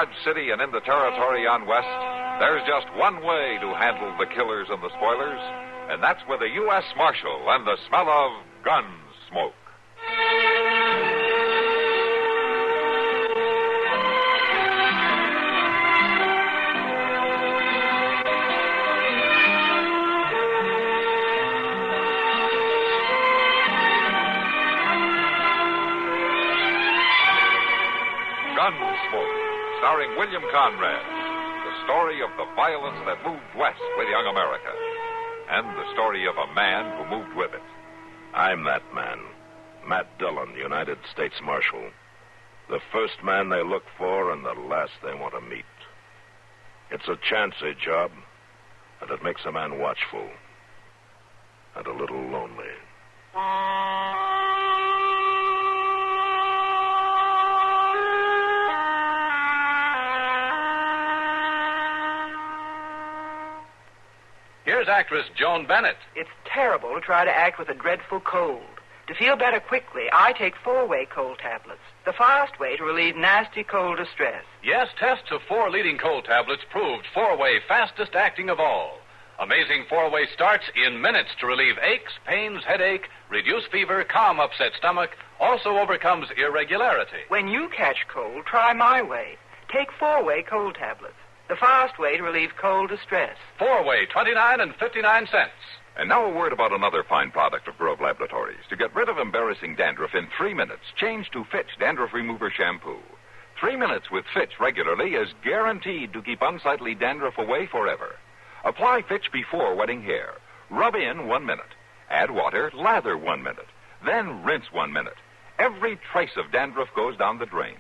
Dodge City and in the territory on west, there's just one way to handle the killers and the spoilers, and that's with a U.S. Marshal and the smell of Gunsmoke. Gunsmoke, starring William Conrad, the story of the violence that moved west with young America, and the story of a man who moved with it. I'm that man, Matt Dillon, United States Marshal. The first man they look for and the last they want to meet. It's a chancy job, and it makes a man watchful and a little lonely. Here's actress Joan Bennett. It's terrible to try to act with a dreadful cold. To feel better quickly, I take 4-way cold tablets, the fast way to relieve nasty cold distress. Yes, tests of 4 leading cold tablets proved 4-way fastest acting of all. Amazing 4-way starts in minutes to relieve aches, pains, headache, reduce fever, calm upset stomach, also overcomes irregularity. When you catch cold, try my way. Take 4-way cold tablets, the fast way to relieve cold distress. 4-way, 29 and 59 cents. And now a word about another fine product of Grove Laboratories. To get rid of embarrassing dandruff in 3 minutes, change to Fitch Dandruff Remover Shampoo. 3 minutes with Fitch regularly is guaranteed to keep unsightly dandruff away forever. Apply Fitch before wetting hair. Rub in 1 minute. Add water, lather 1 minute. Then rinse 1 minute. Every trace of dandruff goes down the drain.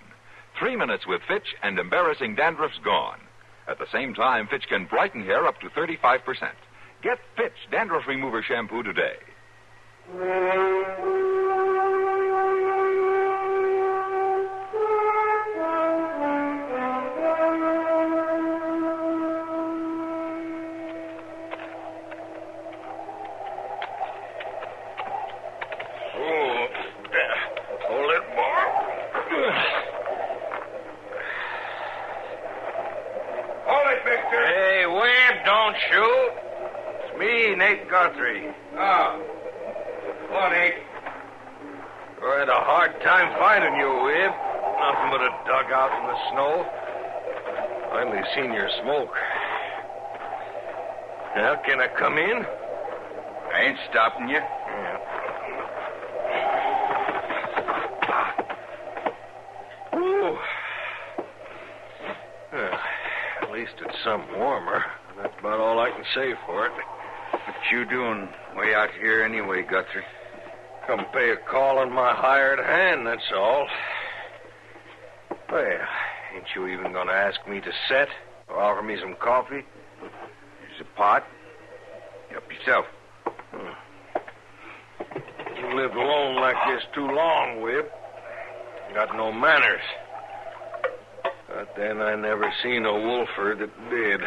3 minutes with Fitch and embarrassing dandruff's gone. At the same time, Fitch can brighten hair up to 35%. Get Fitch Dandruff Remover Shampoo today. Hold it, boy. Hold it, Victor. Hey, Webb, don't shoot. It's me, Nate Guthrie. Oh. Hello, Nate. I had a hard time finding you, Webb. Nothing but a dugout in the snow. Finally seen your smoke. Now, can I come in? I ain't stopping you. Yeah. Ooh. At least it's some warmer. That's about all I can say for it. What you doing way out here anyway, Guthrie? Come pay a call on my hired hand, that's all. Well, ain't you even going to ask me to set or offer me some coffee? Here's a pot. Help yourself. You lived alone like this too long, Webb. Got no manners. But then I never seen a wolfer that did.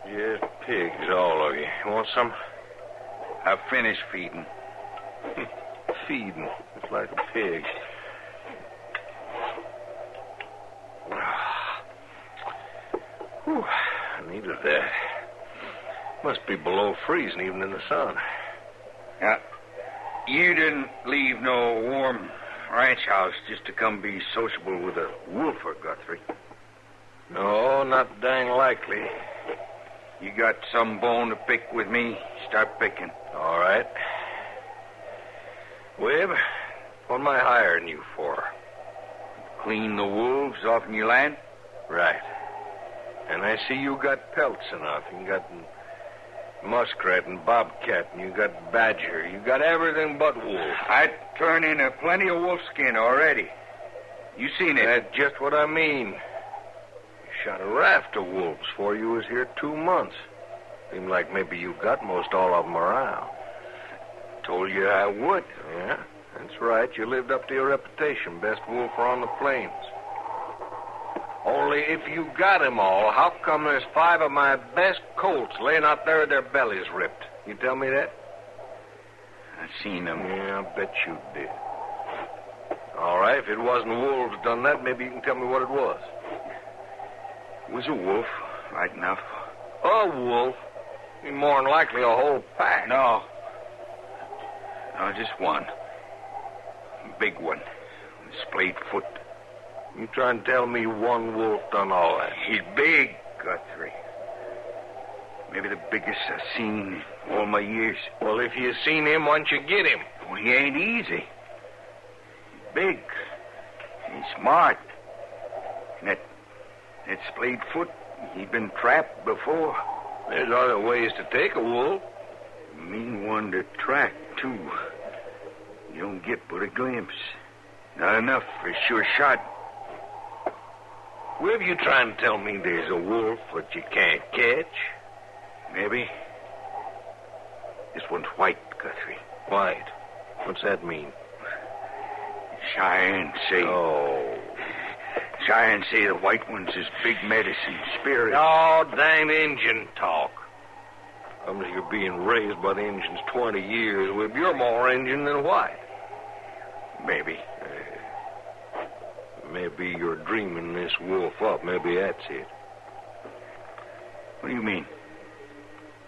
Just pigs, all of you. Want some? I've finished feeding. Feeding. It's like a pig. Whew, I needed that. Must be below freezing even in the sun. Now, you didn't leave no warm ranch house just to come be sociable with a wolfer, Guthrie. No, not dang likely. You got some bone to pick with me? Start picking. All right. Webb, what am I hiring you for? Clean the wolves off in your land? Right. And I see you got pelts enough. You got muskrat and bobcat, and you got badger. You got everything but wolf. I'd turn in a plenty of wolf skin already. You seen it. That's just what I mean. You shot a raft of wolves before you was here 2 months. Seemed like maybe you got most all of them around. Told you I would. Yeah, that's right. You lived up to your reputation. Best wolfer on the plains. Only if you got 'em all, how come there's 5 of my best colts laying out there with their bellies ripped? You tell me that? I seen them. Yeah, I bet you did. All right, if it wasn't wolves done that, maybe you can tell me what it was. It was a wolf, right enough. A wolf? More than likely a whole pack. No, just one. Big one. Splayed foot. You trying to tell me one wolf done all that? He's big, Guthrie. Maybe the biggest I've seen in all my years. Well, if you seen him, why don't you get him? Well, he ain't easy. He's big. He's smart. And that splayed foot, he'd been trapped before. There's other ways to take a wolf. Mean one to track, too. You don't get but a glimpse. Not enough for a sure shot. Where you trying to tell me there's a wolf that you can't catch? Maybe. This one's white, Guthrie. White? What's that mean? Cheyenne say. Oh. Cheyenne say the white one's his big medicine spirit. Oh, dang Injun talk. Unless you're being raised by the Injuns 20 years, well, you're more Injun than white. Maybe. Maybe you're dreaming this wolf up. Maybe that's it. What do you mean?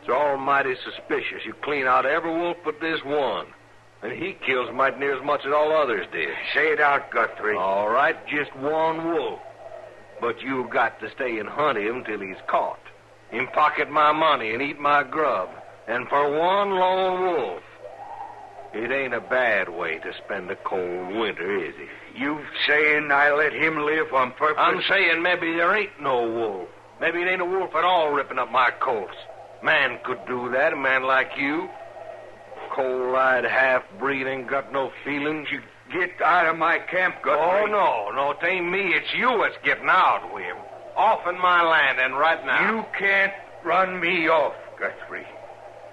It's almighty suspicious. You clean out every wolf but this one. And he kills mighty near as much as all others did. Say it out, Guthrie. All right, just one wolf. But you got to stay and hunt him till he's caught. Him pocket my money and eat my grub. And for one lone wolf, it ain't a bad way to spend a cold winter, is it? You saying I let him live on purpose? I'm saying maybe there ain't no wolf. Maybe it ain't a wolf at all ripping up my coats. Man could do that, a man like you. Cold-eyed half-breed ain't got no feelings. You get out of my camp, Guthrie. Oh, no, it ain't me. It's you that's getting out, William. Off in my land, and right now. You can't run me off, Guthrie.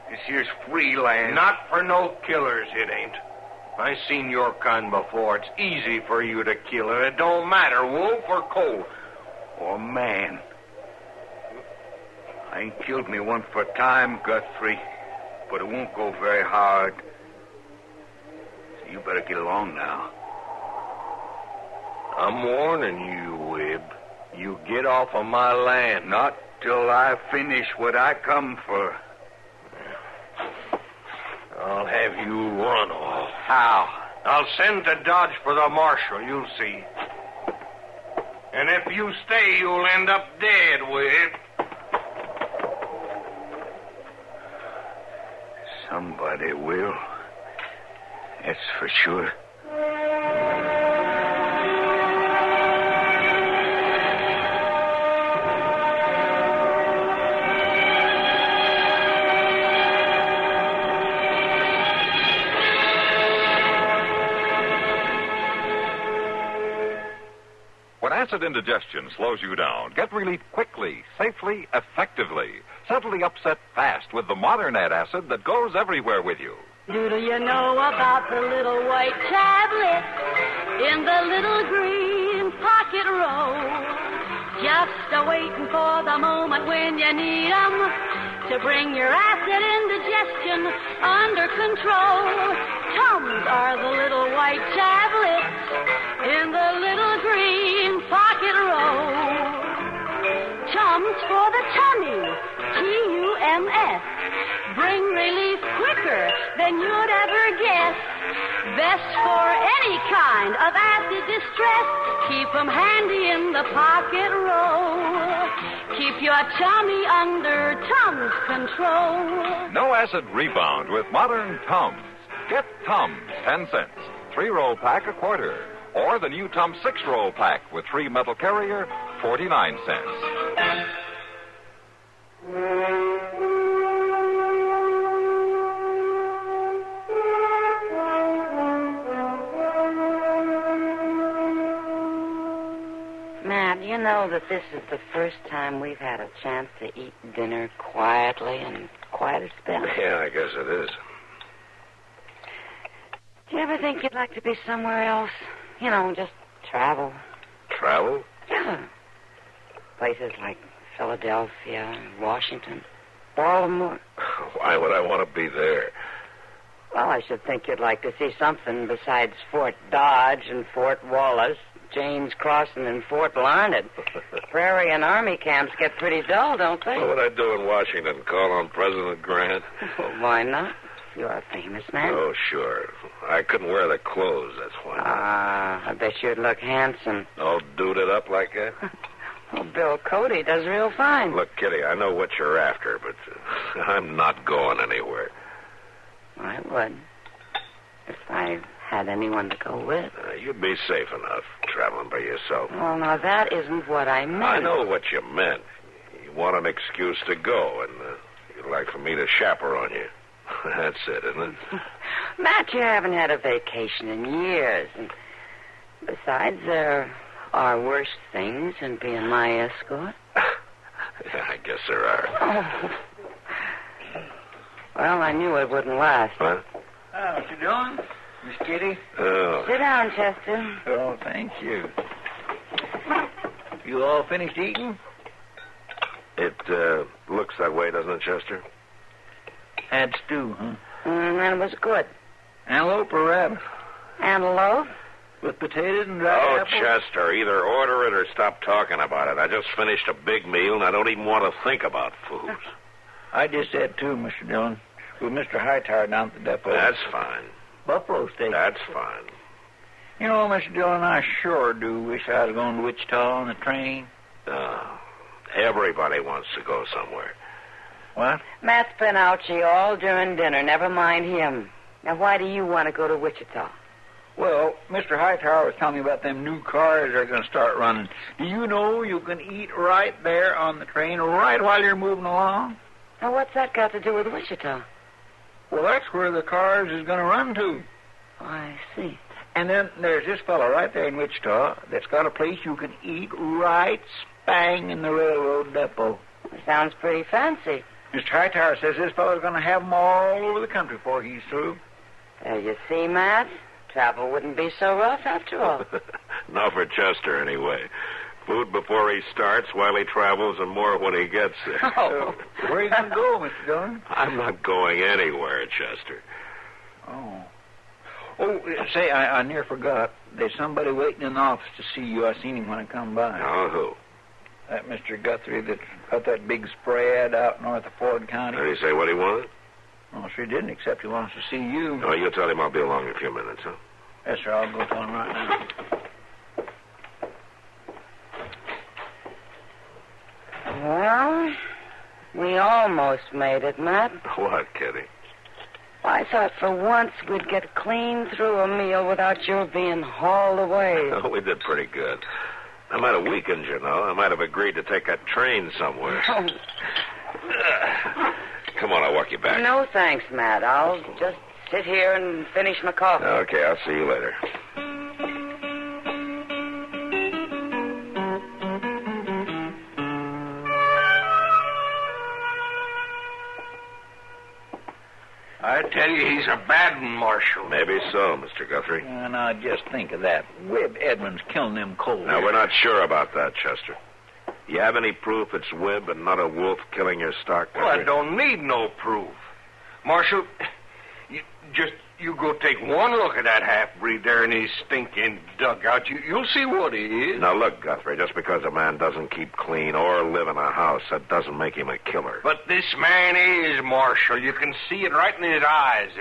This here's free land. Not for no killers, it ain't. I seen your kind before. It's easy for you to kill, and it don't matter, wolf or cold. Or man. I ain't killed me one for time, Guthrie, but it won't go very hard. So you better get along now. I'm warning you, Wib. You get off of my land. Not till I finish what I come for. I'll have you run off. How? I'll send to Dodge for the marshal, you'll see. And if you stay, you'll end up dead, Wib. Somebody will. That's for sure. When acid indigestion slows you down, get relief quickly, safely, effectively. Settle the upset fast with the modern antacid that goes everywhere with you. Do you know about the little white tablet in the little green pocket roll? Just a-waiting for the moment when you need 'em to bring your acid indigestion under control. Tums are the little white tablets in the little green pocket roll. Tums for the tummy, Tums. Bring relief quicker than you'd ever guess. Best for any kind of acid distress. Keep 'em handy in the pocket roll. Keep your tummy under Tums control. No acid rebound with modern Tums. Get Tums, 10 cents. 3-roll pack, a quarter. Or the new Tums 6-roll pack with 3 metal carrier, 49 cents. Matt, you know that this is the first time we've had a chance to eat dinner quietly in quite a spell. Yeah, I guess it is. Do you ever think you'd like to be somewhere else? You know, just travel. Travel? Yeah. Places like Philadelphia, Washington, Baltimore. Why would I want to be there? Well, I should think you'd like to see something besides Fort Dodge and Fort Wallace, exchange crossing in Fort Larned. Prairie and Army camps get pretty dull, don't they? What would I do in Washington? Call on President Grant? Well, why not? You're a famous man. Oh, sure. I couldn't wear the clothes, that's why. I bet you'd look handsome. All duded up like that? Well, Bill Cody does real fine. Look, Kitty, I know what you're after, but I'm not going anywhere. I would. If I had anyone to go with. You'd be safe enough traveling by yourself. Well, now, that isn't what I meant. I know what you meant. You want an excuse to go, and you'd like for me to chaperone you. That's it, isn't it? Matt, you haven't had a vacation in years. And besides, there are worse things than being my escort. Yeah, I guess there are. Oh. Well, I knew it wouldn't last. What? What you doing, Miss Kitty? Oh. Sit down, Chester. Oh, thank you. You all finished eating? It looks that way, doesn't it, Chester? Had stew, huh? And it was good. Antelope or rabbit? Antelope? With potatoes and dried apples? Chester, either order it or stop talking about it. I just finished a big meal, and I don't even want to think about food. I just had two, Mr. Dillon, with Mr. Hightower down at the depot. That's fine. Buffalo steak. That's fine. You know, Mr. Dillon, I sure do wish I was going to Wichita on the train. Everybody wants to go somewhere. What? Matt's been out all during dinner. Never mind him. Now, why do you want to go to Wichita? Well, Mr. Hightower was telling me about them new cars they're going to start running. Do you know you can eat right there on the train, right while you're moving along? Now, what's that got to do with Wichita? Well, that's where the cars is going to run to. Oh, I see. And then there's this fellow right there in Wichita that's got a place you can eat right spang in the railroad depot. It sounds pretty fancy. Mr. Hightower says this fellow's going to have them all over the country before he's through. There you see, Matt. Travel wouldn't be so rough after all. Not for Chester, anyway. Food before he starts, while he travels, and more when he gets there. Oh. Where are you going to go, Mr. Dillon? I'm not going anywhere, Chester. Oh. Oh, say, I near forgot. There's somebody waiting in the office to see you. I seen him when I come by. Oh, who? That Mr. Guthrie that's got that big spray ad out north of Ford County. Did he say what he wanted? Well, sure didn't, except he wants to see you. Oh, you tell him I'll be along in a few minutes, huh? Yes, sir. I'll go tell him right now. Well, we almost made it, Matt. What, Kitty? I thought for once we'd get clean through a meal without your being hauled away. Oh, we did pretty good. I might have weakened, you know. I might have agreed to take a train somewhere. Oh. Come on, I'll walk you back. No, thanks, Matt. I'll just sit here and finish my coffee. Okay, I'll see you later. I tell you, he's a bad one, Marshal. Maybe so, Mr. Guthrie. And I just think of that. Webb Edmonds killing them cold. Now, we're not sure about that, Chester. You have any proof it's Webb and not a wolf killing your stock? Well, I don't need no proof. Marshal, you go take one look at that half-breed there in his stinking dugout. You'll see what he is. Now, look, Guthrie, just because a man doesn't keep clean or live in a house, that doesn't make him a killer. But this man is, Marshal. You can see it right in his eyes.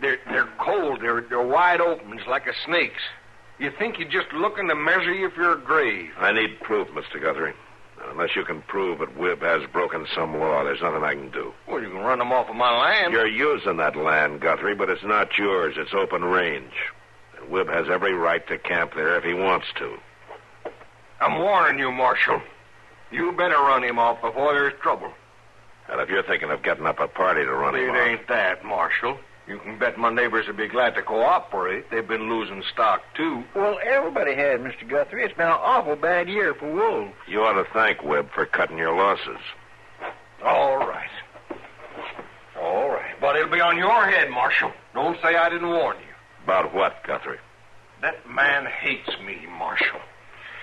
They're cold. They're wide open. It's like a snake's. You think you're just looking to measure you for your grave. I need proof, Mr. Guthrie. Unless you can prove that Webb has broken some law, there's nothing I can do. Well, you can run him off of my land. You're using that land, Guthrie, but it's not yours. It's open range. And Webb has every right to camp there if he wants to. I'm warning you, Marshal. You better run him off before there's trouble. And if you're thinking of getting up a party to run him off... It ain't that, Marshal. You can bet my neighbors would be glad to cooperate. They've been losing stock, too. Well, everybody has, Mr. Guthrie. It's been an awful bad year for wolves. You ought to thank Webb for cutting your losses. All right. All right. But it'll be on your head, Marshal. Don't say I didn't warn you. About what, Guthrie? That man hates me, Marshal.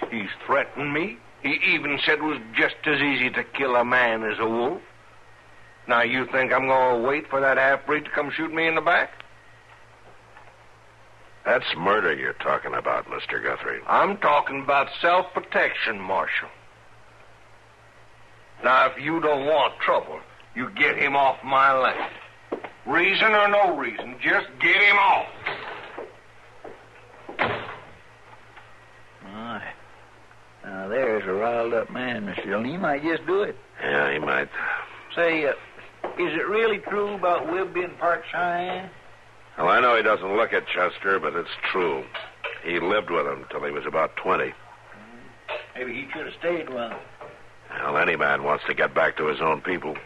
He's threatened me. He even said it was just as easy to kill a man as a wolf. Now, you think I'm going to wait for that half-breed to come shoot me in the back? That's murder you're talking about, Mr. Guthrie. I'm talking about self-protection, Marshal. Now, if you don't want trouble, you get him off my land. Reason or no reason, just get him off. My. Now, there's a riled-up man, Mr. Dillon. He might just do it. Yeah, he might. Say, is it really true about Webb being part Cheyenne? Well, I know he doesn't look it, Chester, but it's true. He lived with him till he was about 20. Maybe he should have stayed with him. Well, any man wants to get back to his own people.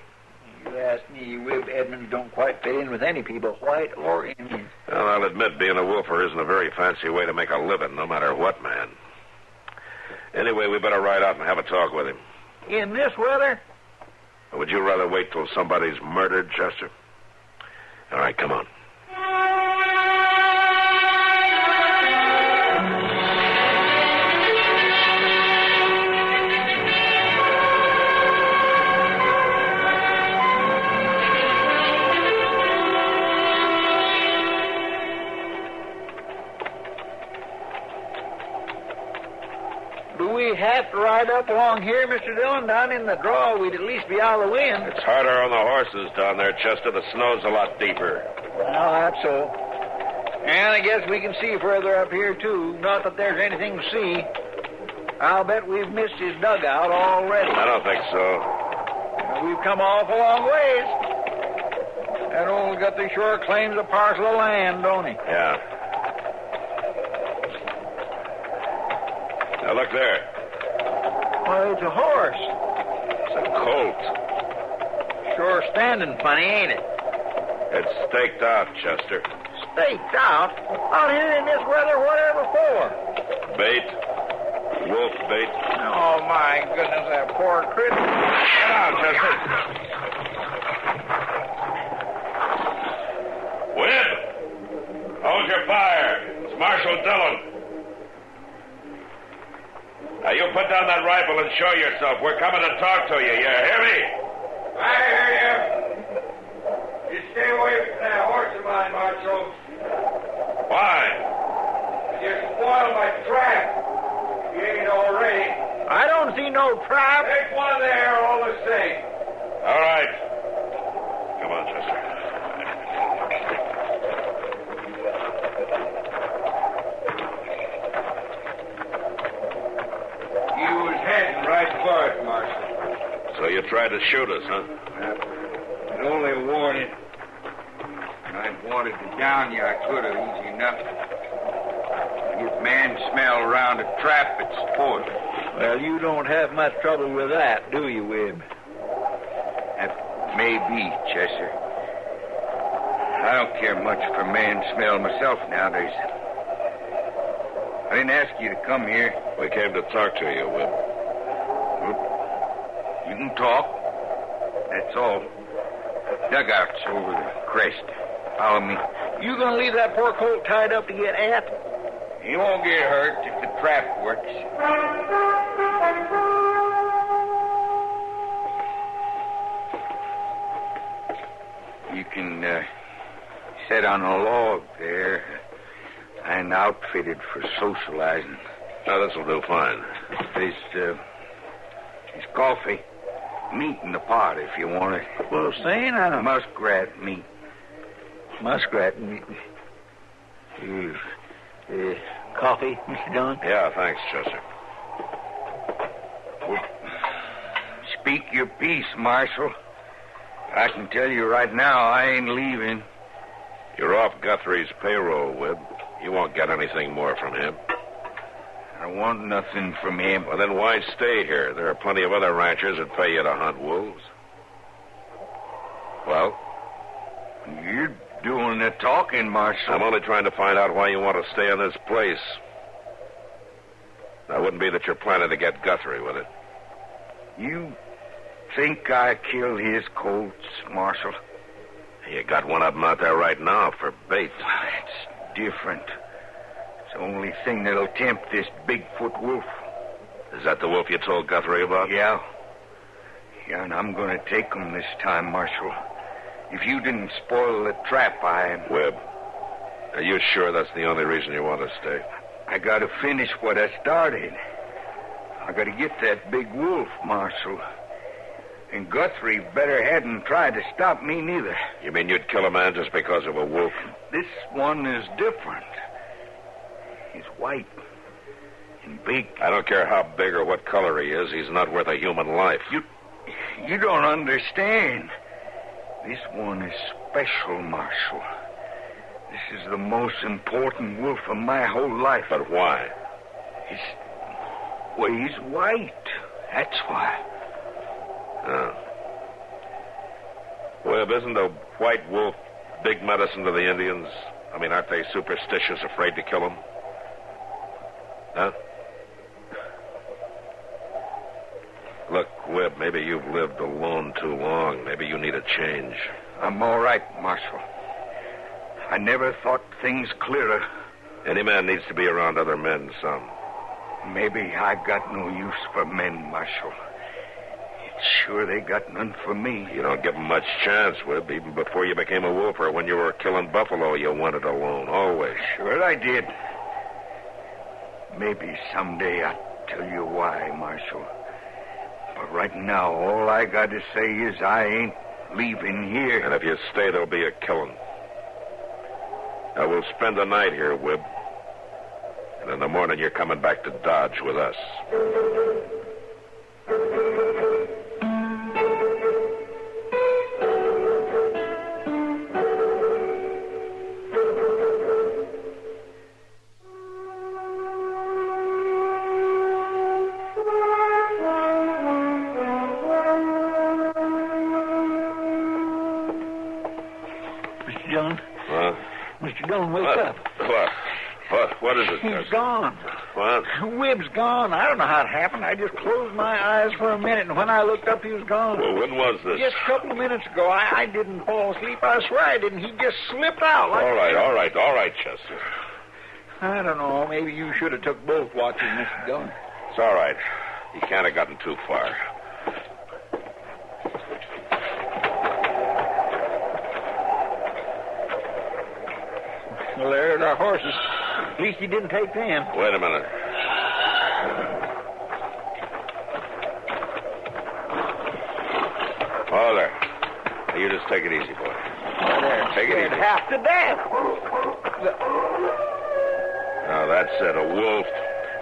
You ask me, Webb Edmonds don't quite fit in with any people, white or Indian. Well, I'll admit being a wolfer isn't a very fancy way to make a living, no matter what, man. Anyway, we better ride out and have a talk with him. In this weather? Or would you rather wait till somebody's murdered, Chester? All right, come on. Do we have to ride up along here, Mr. Dillon? Down in the draw, we'd at least be out of the wind. It's harder on the horses down there, Chester. The snow's a lot deeper. Well, that's so. And I guess we can see further up here, too. Not that there's anything to see. I'll bet we've missed his dugout already. I don't think so. We've come awful long ways. That old Guthrie sure claims a parcel of land, don't he? Yeah. Now, look there. Well, it's a horse. It's a colt. Sure standing funny, ain't it? It's staked out, Chester. Staked out? Out here in this weather, whatever for? Bait. Wolf bait. Oh, my goodness, that poor critter. Get out, Chester. Whip! Hold your fire. It's Marshal Dillon. Now, you put down that rifle and show yourself. We're coming to talk to you. You hear me? I hear you. You stay away from that horse of mine, Marshal. Why? You spoiled my trap. You ain't already. I don't see no trap. Take one there all the same. All right. Come on, Chester. You was heading right for it, Marshal. So you tried to shoot us, huh? I'd only warning. I'd wanted to down you, I could have, easy enough. Get man smell around a trap, it's sport. Well, you don't have much trouble with that, do you, Webb? That may be, Chester. I don't care much for man smell myself nowadays. I didn't ask you to come here. We came to talk to you, Whip. You can talk. That's all. Dugout's over the crest. Follow me. You gonna leave that poor colt tied up to get at? He won't get hurt if the trap works. You can sit on a log there. I'm outfitted for socializing. Now, this will do fine. There's coffee. Meat in the pot if you want it. Well, say now. Muskrat meat. Muskrat meat. Coffee, Mr. Dillon? Yeah, thanks, Chester. Well, speak your piece, Marshal. I can tell you right now, I ain't leaving. You're off Guthrie's payroll, Whip. You won't get anything more from him. I want nothing from him. Well, then why stay here? There are plenty of other ranchers that pay you to hunt wolves. Well? You're doing the talking, Marshal. I'm only trying to find out why you want to stay in this place. Now, it wouldn't be that you're planning to get Guthrie with it. You think I killed his colts, Marshal? You got one of them out there right now for bait. It's different. It's the only thing that'll tempt this Bigfoot wolf. Is that the wolf you told Guthrie about? Yeah. Yeah, and I'm going to take him this time, Marshal. If you didn't spoil the trap, Webb, Are you sure that's the only reason you want to stay? I got to finish what I started. I got to get that big wolf, Marshal. And Guthrie better hadn't tried to stop me neither. You mean you'd kill a man just because of a wolf? This one is different. He's white and big. I don't care how big or what color he is. He's not worth a human life. You don't understand. This one is special, Marshal. This is the most important wolf of my whole life. But why? He's white. That's why. Oh. Webb, isn't a white wolf big medicine to the Indians? I mean, aren't they superstitious, afraid to kill him? Huh? Look, Webb, maybe you've lived alone too long. Maybe you need a change. I'm all right, Marshal. I never thought things clearer. Any man needs to be around other men some. Maybe I've got no use for men, Marshal. It's sure they got none for me. You don't give them much chance, Webb. Even before you became a wolf or when you were killing buffalo, you wanted alone, always. Sure I did. Maybe someday I'll tell you why, Marshal. But right now, all I got to say is I ain't leaving here. And if you stay, there'll be a killing. I will spend the night here, Webb. And in the morning, you're coming back to Dodge with us. Mr. Dillon? Huh? Mr. Dillon, wake up. What is it, He's gone. What? Webb's gone. I don't know how it happened. I just closed my eyes for a minute, and when I looked up, he was gone. Well, when was this? Just a couple of minutes ago. I didn't fall asleep. I swear I didn't. He just slipped out. Like All right, Chester. I don't know. Maybe you should have took both watches, Mr. Dillon. It's all right. He can't have gotten too far. Well, there's our horses. At least he didn't take them. Wait a minute. Oh, there. Now, you just take it easy, boy. Oh, there. Take it easy. Half to death. Now, that's it. A wolf.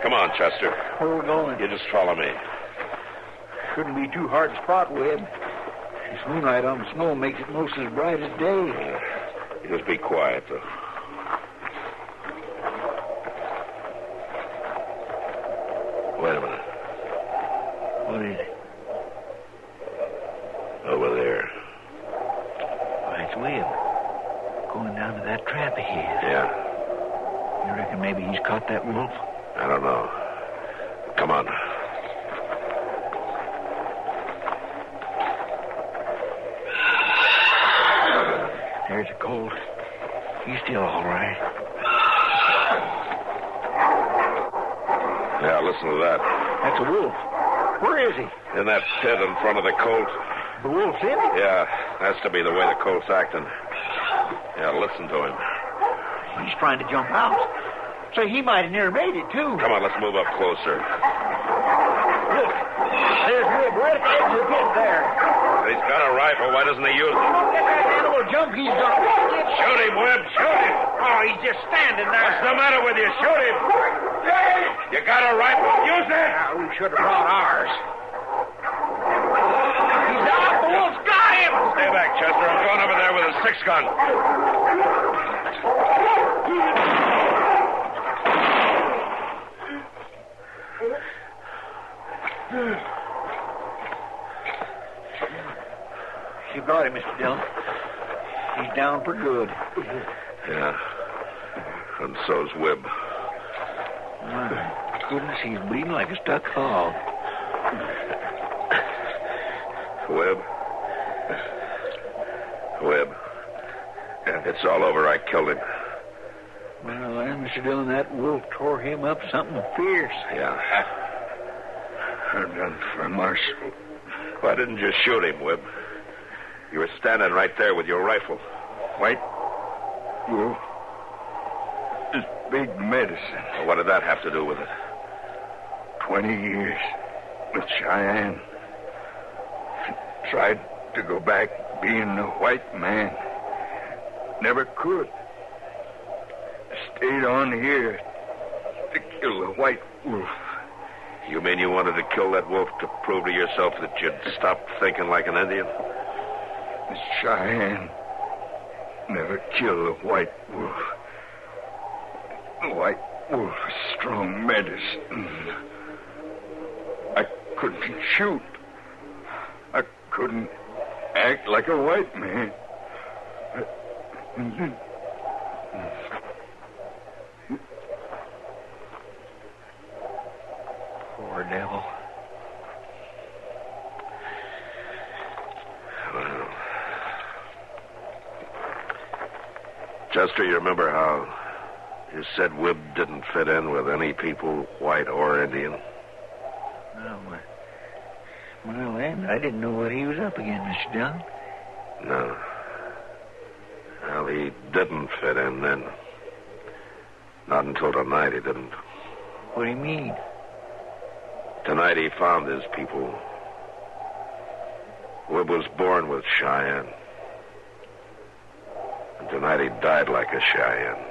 Come on, Chester. Where are we going? You just follow me. Shouldn't be too hard to spot, Webb. This moonlight on the snow makes it most as bright as day. You just be quiet, though. Wait a minute. What is it? Over there. Why, it's Webb. Going down to that trap of his. Yeah. You reckon maybe he's caught that wolf? I don't know. Come on. There's a colt. He's still all right. Yeah, listen to that. That's a wolf. Where is he? In that pit in front of the colt. The wolf's in it? Yeah, has to be the way the colt's acting. Yeah, listen to him. He's trying to jump out. Say, he might have near made it, too. Come on, let's move up closer. Look, there's Webb right at the edge of the pit there. He's got a rifle. Why doesn't he use it? Look at that animal jump he's done. Shoot him, Webb. Shoot him. Oh, he's just standing there. What's the matter with you? Shoot him. You got a rifle? Use it. We should have brought ours. He's out. The wolf's got him. Stay back, Chester. I'm going over there with a 6-gun. You got him, Mr. Dillon. He's down for good. Yeah. And so's Webb. My goodness, he's bleeding like a stuck hog. Webb. It's all over. I killed him. Well, then, Mr. Dillon, that wolf tore him up something fierce. Yeah. I'm done for Marshal. Why didn't you shoot him, Webb? You were standing right there with your rifle. White wolf. big medicine. Well, what did that have to do with it? 20 years with Cheyenne. Tried to go back being the white man. Never could. Stayed on here to kill the white wolf. You mean you wanted to kill that wolf to prove to yourself that you'd stopped thinking like an Indian? Cheyenne never killed a white wolf. The white wolf is strong medicine. I couldn't shoot. I couldn't act like a white man. Poor devil. Well, Chester, you remember how you said Wibb didn't fit in with any people, white or Indian? Well, then, I didn't know what he was up against, Mr. Dillon. No. Well, he didn't fit in then. Not until tonight he didn't. What do you mean? Tonight he found his people. Wibb was born with Cheyenne. And tonight he died like a Cheyenne.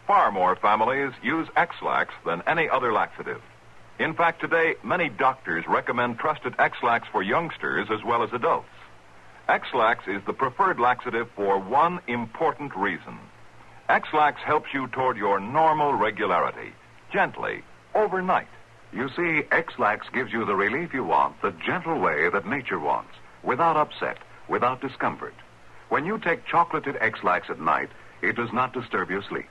Far more families, use X-Lax than any other laxative. In fact, today, many doctors recommend trusted X-Lax for youngsters as well as adults. X-Lax is the preferred laxative for one important reason. X-Lax helps you toward your normal regularity, gently, overnight. You see, X-Lax gives you the relief you want the gentle way that nature wants, without upset, without discomfort. When you take chocolated X-Lax at night, it does not disturb your sleep.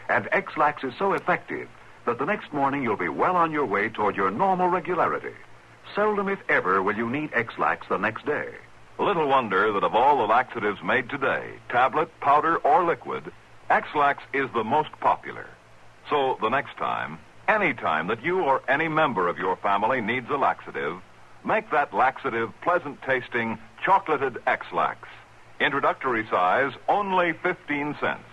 And X-Lax is so effective that the next morning you'll be well on your way toward your normal regularity. Seldom, if ever, will you need X-Lax the next day. Little wonder that of all the laxatives made today, tablet, powder, or liquid, X-Lax is the most popular. So the next time, any time that you or any member of your family needs a laxative, make that laxative pleasant-tasting, chocolated X-Lax. Introductory size, only 15 cents.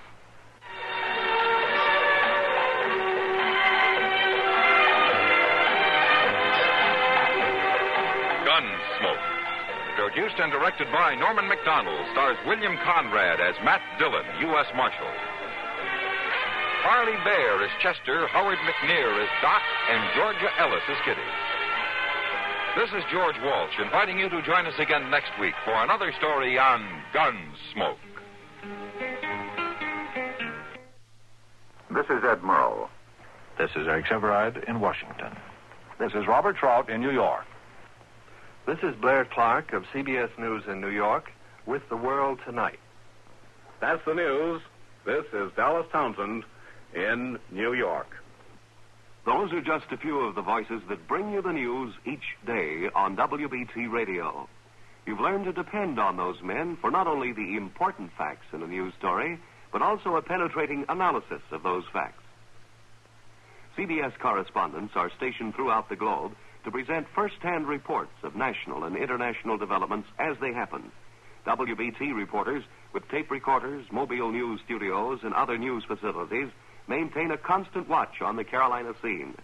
Gunsmoke. Produced and directed by Norman Macdonnell, stars William Conrad as Matt Dillon, U.S. Marshal. Harley Bear as Chester, Howard McNear as Doc, and Georgia Ellis as Kitty. This is George Walsh inviting you to join us again next week for another story on Gunsmoke. This is Ed Murrow. This is Eric Severide in Washington. This is Robert Trout in New York. This is Blair Clark of CBS News in New York with The World Tonight. That's the news. This is Dallas Townsend in New York. Those are just a few of the voices that bring you the news each day on WBT Radio. You've learned to depend on those men for not only the important facts in a news story, but also a penetrating analysis of those facts. CBS correspondents are stationed throughout the globe to present first-hand reports of national and international developments as they happen. WBT reporters with tape recorders, mobile news studios, and other news facilities maintain a constant watch on the Carolina scene.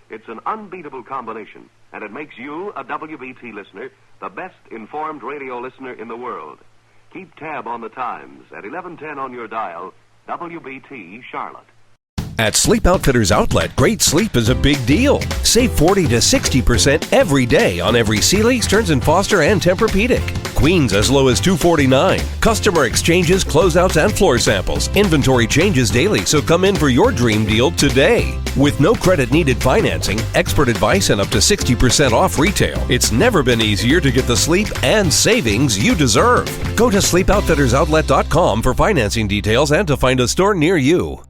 It's an unbeatable combination, and it makes you, a WBT listener, the best informed radio listener in the world. Keep tab on the times at 1110 on your dial, WBT Charlotte. At Sleep Outfitters Outlet, great sleep is a big deal. Save 40 to 60% every day on every Sealy, Stearns & Foster, and Tempur-Pedic. Queens as low as $249. Customer exchanges, closeouts, and floor samples. Inventory changes daily, so come in for your dream deal today. With no credit needed financing, expert advice, and up to 60% off retail, it's never been easier to get the sleep and savings you deserve. Go to SleepOutfittersOutlet.com for financing details and to find a store near you.